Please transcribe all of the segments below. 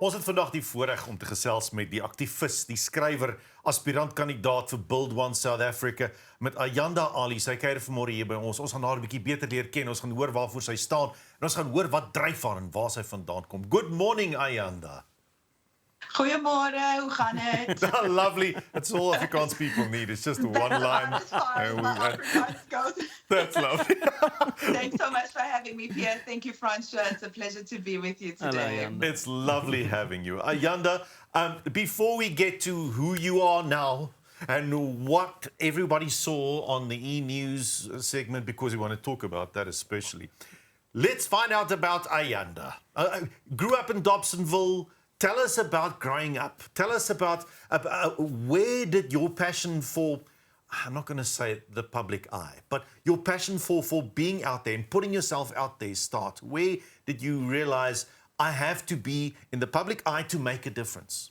Ons het vandag die voorreg om te gesels met die aktivis, die skrywer, aspirant kandidaat vir Build One South Africa, met Ayanda Allie. Sy kuier vanmôre hier by ons. Ons gaan haar 'n bietjie beter leer ken. Ons gaan hoor waarvoor sy staan en ons gaan hoor wat dryf haar en waar sy vandaan kom. Good morning, Ayanda. Goeiemôre, hoe gaan dit? Lovely. That's all Afrikaans people need. It's just one line. As far as my Afrikaans goes. That's lovely. Thanks so much for having me, Pierre. Thank you, Francois. It's a pleasure to be with you today. It's lovely having you. Ayanda, before we get to who you are now and what everybody saw on the e-news segment, because we want to talk about that especially, let's find out about Ayanda. Grew up in Dobsonville. Tell us about growing up. Tell us about where did your passion for, I'm not going to say the public eye, but your passion for being out there and putting yourself out there start? Where did you realize I have to be in the public eye to make a difference?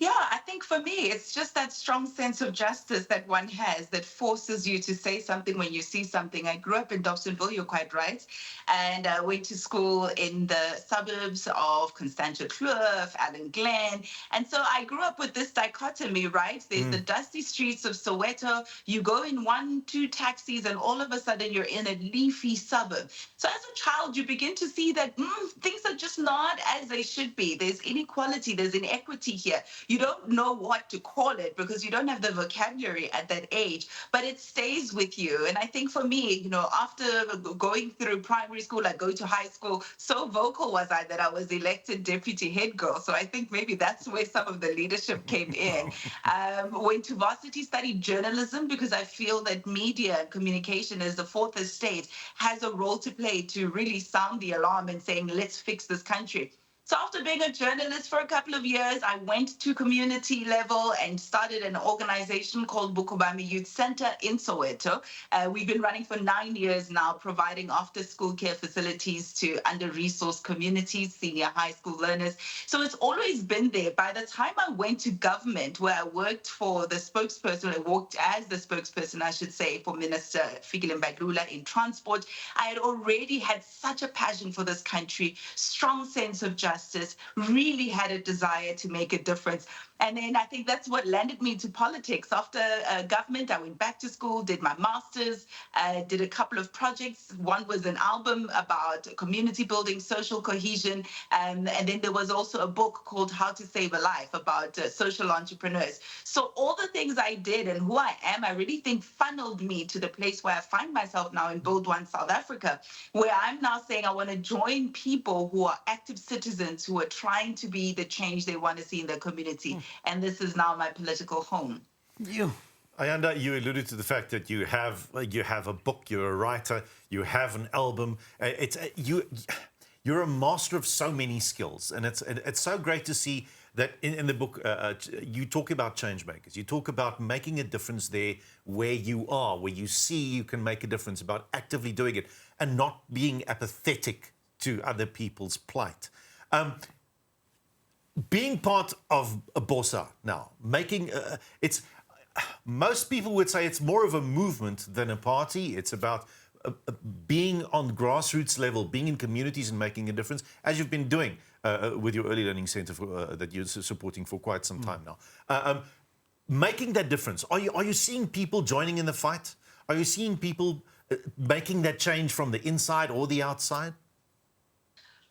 Yeah, I think for me, it's just that strong sense of justice that one has that forces you to say something when you see something. I grew up in Dobsonville, you're quite right, and I went to school in the suburbs of Constantia Kloof, Allen Glen, and so I grew up with this dichotomy, right? There's the dusty streets of Soweto, you go in 1-2 taxis, and all of a sudden you're in a leafy suburb. So as a child, you begin to see that things are just not as they should be. There's inequality, there's inequity here. You don't know what to call it because you don't have the vocabulary at that age, but it stays with you. And I think for me, you know, after going through primary school, I go to high school, so vocal was I that I was elected deputy head girl. So I think maybe that's where some of the leadership came in. Went to varsity, studied journalism because I feel that media and communication as the fourth estate has a role to play to really sound the alarm and saying, let's fix this country. So after being a journalist for a couple of years, I went to community level and started an organization called Bukubami Youth Center in Soweto. We've been running for 9 years now, providing after-school care facilities to under-resourced communities, senior high school learners. So it's always been there. By the time I went to government, where I worked for the spokesperson, I worked as the spokesperson, I should say, for Minister Fikile Mbalula in transport, I had already had such a passion for this country, strong sense of justice, really had a desire to make a difference. And then I think that's what landed me into politics. After government, I went back to school, did my master's, did a couple of projects. One was an album about community building, social cohesion. And then there was also a book called How to Save a Life about social entrepreneurs. So all the things I did and who I am, I really think funneled me to the place where I find myself now in Build One South Africa, where I'm now saying I want to join people who are active citizens who are trying to be the change they want to see in their community. And this is now my political home. Ayanda, you alluded to the fact that you have a book, you're a writer, you have an album. You're a master of so many skills, and it's so great to see that in the book you talk about change makers. You talk about making a difference there where you are, where you see you can make a difference, about actively doing it and not being apathetic to other people's plight. Being part of a bossa now, making it's most people would say it's more of a movement than a party. It's about being on grassroots level, being in communities and making a difference, as you've been doing with your early learning center that you're supporting for quite some time now. Making that difference. Are you seeing people joining in the fight? Are you seeing people making that change from the inside or the outside?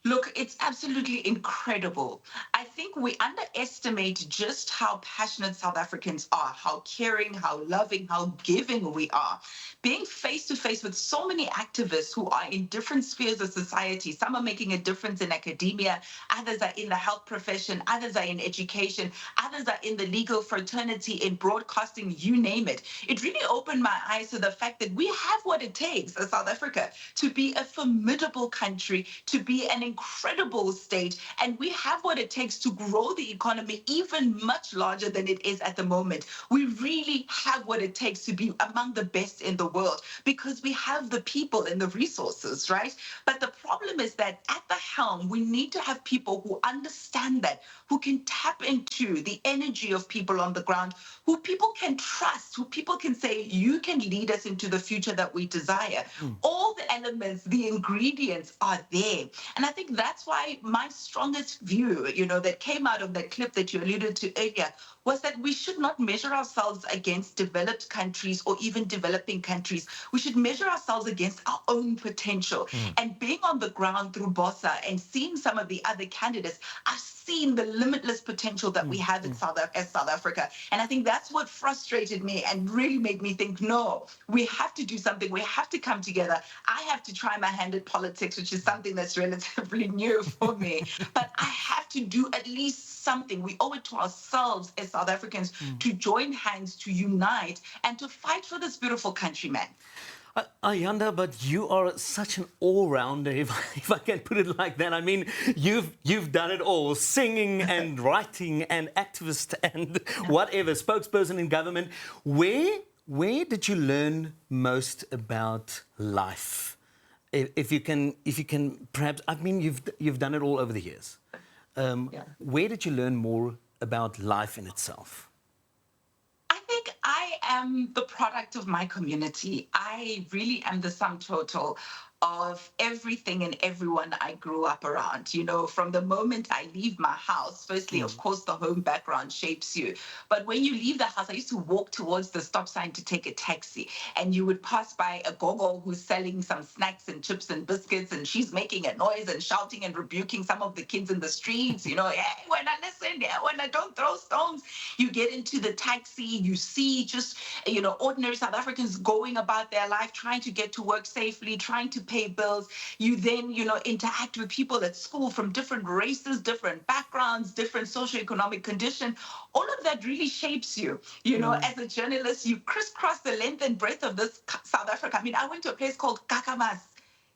Look, it's absolutely incredible. I think we underestimate just how passionate South Africans are, how caring, how loving, how giving we are. Being face to face with so many activists who are in different spheres of society. Some are making a difference in academia, others are in the health profession, others are in education, others are in the legal fraternity, in broadcasting, you name it. It really opened my eyes to the fact that we have what it takes as South Africa to be a formidable country, to be an incredible state, and we have what it takes to grow the economy even much larger than it is at the moment. We really have what it takes to be among the best in the world because we have the people and the resources, right? But the problem is that at the helm, we need to have people who understand that, who can tap into the energy of people on the ground, who people can trust, who people can say, you can lead us into the future that we desire. All the elements, the ingredients are there. And I think that's why my strongest view, that came out of that clip that you alluded to earlier, was that we should not measure ourselves against developed countries or even developing countries. We should measure ourselves against our own potential. And being on the ground through BOSA and seeing some of the other candidates, I've seen the limitless potential that we have in South Africa. And I think that's what frustrated me and really made me think, no, we have to do something. We have to come together. I have to try my hand at politics, which is something that's relatively new for me. But I have to do at least something. We owe it to ourselves as South Africans to join hands, to unite, and to fight for this beautiful country, man. Ayanda, but you are such an all-rounder, if I can put it like that. I mean, you've done it all, singing and writing and activist and whatever, spokesperson in government. Where did you learn most about life? If you can perhaps, I mean, you've done it all over the years. Where did you learn more about life in itself? I think I am the product of my community. I really am the sum total of everything and everyone I grew up around. From the moment I leave my house, firstly, of course, the home background shapes you. But when you leave the house, I used to walk towards the stop sign to take a taxi. And you would pass by a gogo who's selling some snacks and chips and biscuits. And she's making a noise and shouting and rebuking some of the kids in the streets. Hey, when I listen, when I don't throw stones. You get into the taxi, you see just, ordinary South Africans going about their life, trying to get to work safely, trying to pay bills. You then, interact with people at school from different races, different backgrounds, different socioeconomic condition. All of that really shapes you. As a journalist, you crisscross the length and breadth of this South Africa. I mean, I went to a place called Kakamas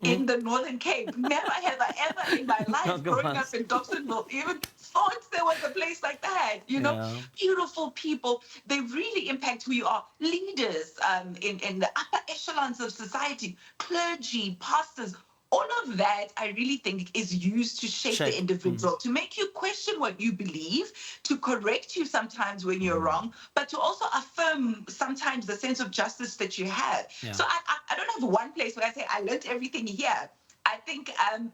in the Northern Cape. Never have I ever in my life, growing up in Dobsonville, even thought there was a place like that. Beautiful people. They really impact who you are. Leaders in the upper echelons of society, clergy, pastors. All of that, I really think, is used to shape the individual, to make you question what you believe, to correct you sometimes when you're wrong, but to also affirm sometimes the sense of justice that you have. So I don't have one place where I say I learned everything here. I think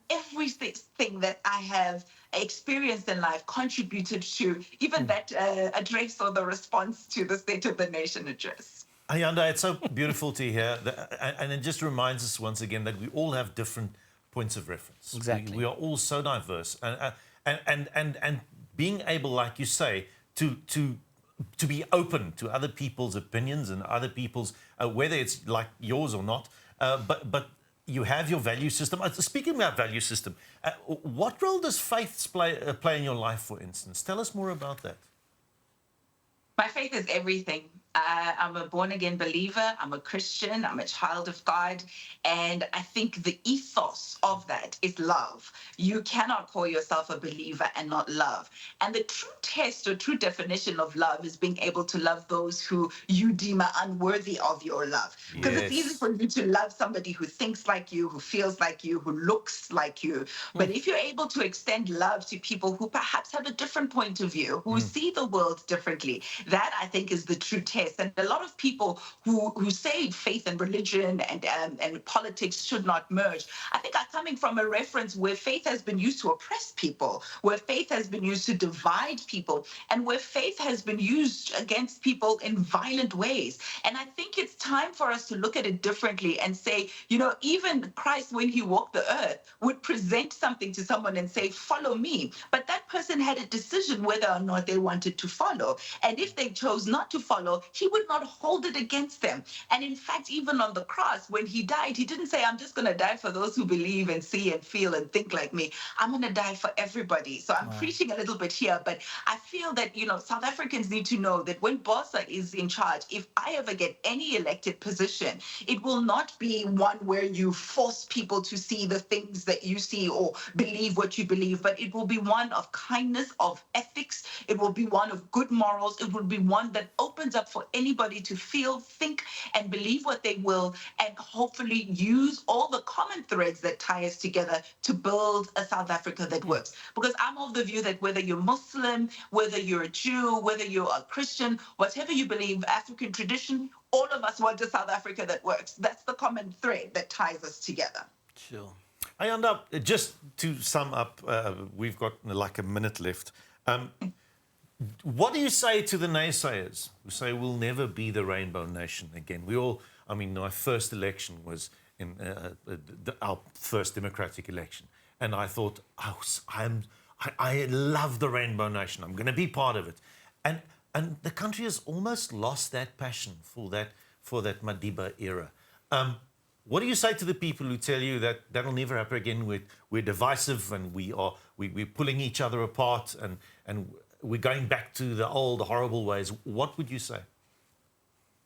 everything that I have experienced in life contributed to even that address or the response to the State of the Nation address. Ayanda, it's so beautiful to hear, and it just reminds us once again that we all have different points of reference. Exactly. We are all so diverse, and being able, like you say, to be open to other people's opinions and other people's, whether it's like yours or not, but you have your value system. Speaking about value system, what role does faith play in your life, for instance? Tell us more about that. My faith is everything. I'm a born-again believer. I'm a Christian. I'm a child of God. And I think the ethos of that is love. You cannot call yourself a believer and not love. And the true test or true definition of love is being able to love those who you deem are unworthy of your love. Because it's easy for you to love somebody who thinks like you, who feels like you, who looks like you. But if you're able to extend love to people who perhaps have a different point of view, who see the world differently, that I think is the true test. And a lot of people who say faith and religion and politics should not merge, I think are coming from a reference where faith has been used to oppress people, where faith has been used to divide people, and where faith has been used against people in violent ways. And I think it's time for us to look at it differently and say, even Christ, when he walked the earth, would present something to someone and say, follow me. But that person had a decision whether or not they wanted to follow. And if they chose not to follow, he would not hold it against them. And in fact, even on the cross, when he died, he didn't say, I'm just going to die for those who believe and see and feel and think like me. I'm going to die for everybody. So I'm preaching a little bit here, but I feel that, South Africans need to know that when BOSA is in charge, if I ever get any elected position, it will not be one where you force people to see the things that you see or believe what you believe, but it will be one of kindness, of ethics. It will be one of good morals. It will be one that opens up for for anybody to feel, think, and believe what they will, and hopefully use all the common threads that tie us together to build a South Africa that works. Because I'm of the view that whether you're Muslim, whether you're a Jew, whether you're a Christian, whatever you believe, African tradition, all of us want a South Africa that works. That's the common thread that ties us together. Sure. Ayanda, just to sum up, we've got like a minute left. What do you say to the naysayers who say we'll never be the rainbow nation again? I mean, my first election was in our first democratic election. And I thought, I love the rainbow nation. I'm going to be part of it. And the country has almost lost that passion for that Madiba era. What do you say to the people who tell you that that'll never happen again? We're divisive and we're pulling each other apart and we're going back to the old horrible ways. What would you say?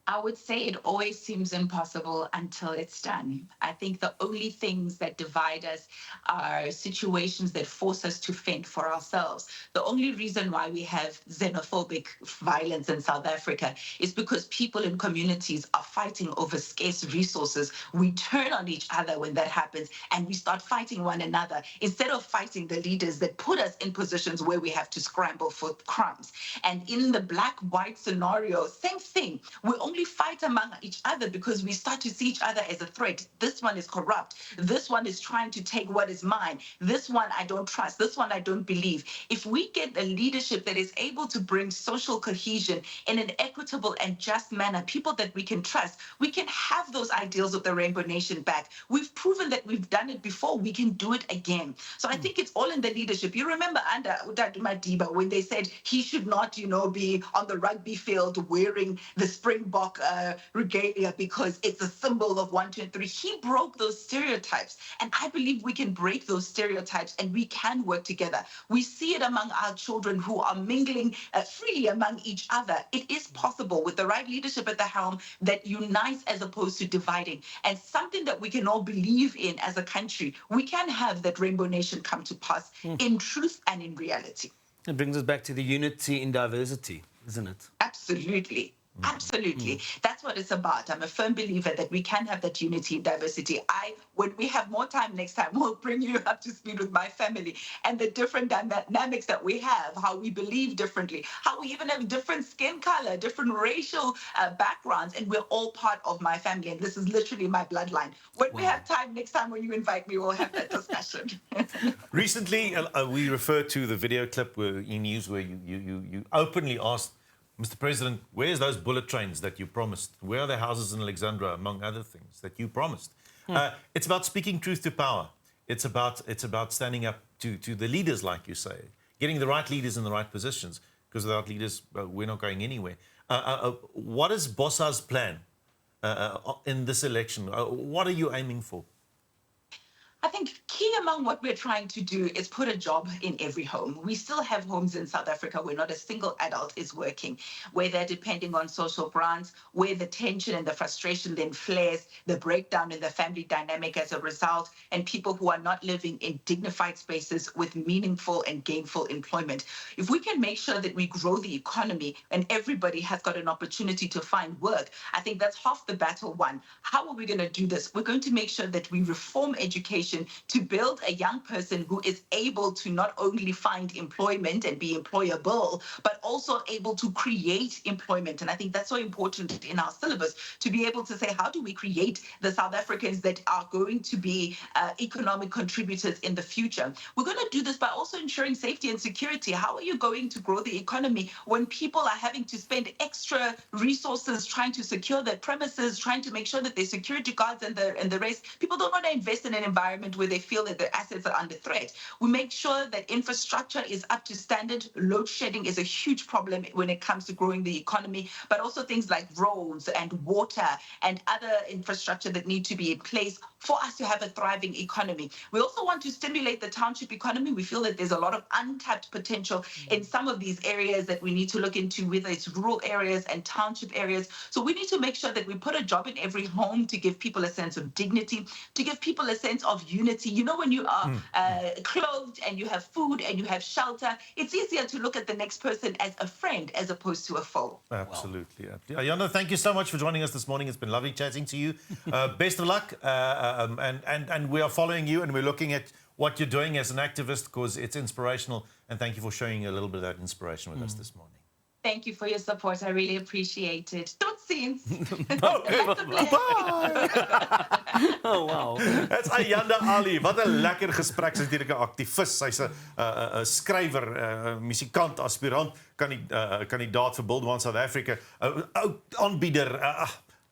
I would say it always seems impossible until it's done. I think the only things that divide us are situations that force us to fend for ourselves. The only reason why we have xenophobic violence in South Africa is because people in communities are fighting over scarce resources. We turn on each other when that happens and we start fighting one another instead of fighting the leaders that put us in positions where we have to scramble for crumbs. And in the black-white scenario, same thing. We only fight among each other because we start to see each other as a threat. This one is corrupt. This one is trying to take what is mine. This one I don't trust. This one I don't believe. If we get a leadership that is able to bring social cohesion in an equitable and just manner, people that we can trust, we can have those ideals of the Rainbow Nation back. We've proven that we've done it before. We can do it again. So I think it's all in the leadership. You remember under Madiba when they said he should not, be on the rugby field wearing the Springbok regalia because it's a symbol of 1, 2, and 3. He broke those stereotypes. And I believe we can break those stereotypes and we can work together. We see it among our children who are mingling freely among each other. It is possible with the right leadership at the helm that unites as opposed to dividing. And something that we can all believe in as a country, we can have that Rainbow Nation come to pass in truth and in reality. It brings us back to the unity in diversity, isn't it? Absolutely. Absolutely. That's what it's about. I'm a firm believer that we can have that unity and diversity. When we have more time next time, we'll bring you up to speed with my family and the different dynamics that we have, how we believe differently, how we even have different skin color, different racial backgrounds, and we're all part of my family. And this is literally my bloodline. When we have time next time, when you invite me, we'll have that discussion. Recently, we referred to the video clip in news where you openly asked, Mr. President, where's those bullet trains that you promised? Where are the houses in Alexandra, among other things, that you promised? It's about speaking truth to power. It's about standing up to the leaders, like you say, getting the right leaders in the right positions, because without leaders, we're not going anywhere. What is Bossa's plan in this election? What are you aiming for? I think key among what we're trying to do is put a job in every home. We still have homes in South Africa where not a single adult is working, where they're depending on social grants, where the tension and the frustration then flares, the breakdown in the family dynamic as a result, and people who are not living in dignified spaces with meaningful and gainful employment. If we can make sure that we grow the economy and everybody has got an opportunity to find work, I think that's half the battle won. How are we going to do this? We're going to make sure that we reform education to build a young person who is able to not only find employment and be employable, but also able to create employment. And I think that's so important in our syllabus, to be able to say, how do we create the South Africans that are going to be economic contributors in the future? We're going to do this by also ensuring safety and security. How are you going to grow the economy when people are having to spend extra resources trying to secure their premises, trying to make sure that their security guards and the rest? People don't want to invest in an environment where they feel that their assets are under threat. We make sure that infrastructure is up to standard. Load shedding is a huge problem when it comes to growing the economy, but also things like roads and water and other infrastructure that need to be in place for us to have a thriving economy. We also want to stimulate the township economy. We feel that there's a lot of untapped potential in some of these areas that we need to look into, whether it's rural areas and township areas. So we need to make sure that we put a job in every home to give people a sense of dignity, to give people a sense of unity. You know, when you are clothed and you have food and you have shelter, it's easier to look at the next person as a friend as opposed to a foe. Absolutely. Ayanda, thank you so much for joining us this morning. It's been lovely chatting to you. Best of luck. And we are following you and we're looking at what you're doing as an activist because it's inspirational. And thank you for sharing a little bit of that inspiration with us this morning. Thank you for your support. I really appreciate it. Tot ziens. Okay, bye. Oh, wow. Dit's Ayanda Allie. Wat 'n lekker gesprek. Sy's natuurlik 'n aktivis. Sy's 'n skrywer, musikant, aspirant, kandidaat vir Build One Suid-Afrika, 'n aanbieder,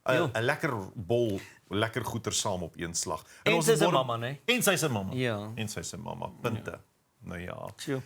'n lekker bol, lekker goeie saam op een slag. En sy's 'n mamma, né? En sy's 'n mamma. Ja. En sy's 'n mamma. Punte. Nou ja. Sure.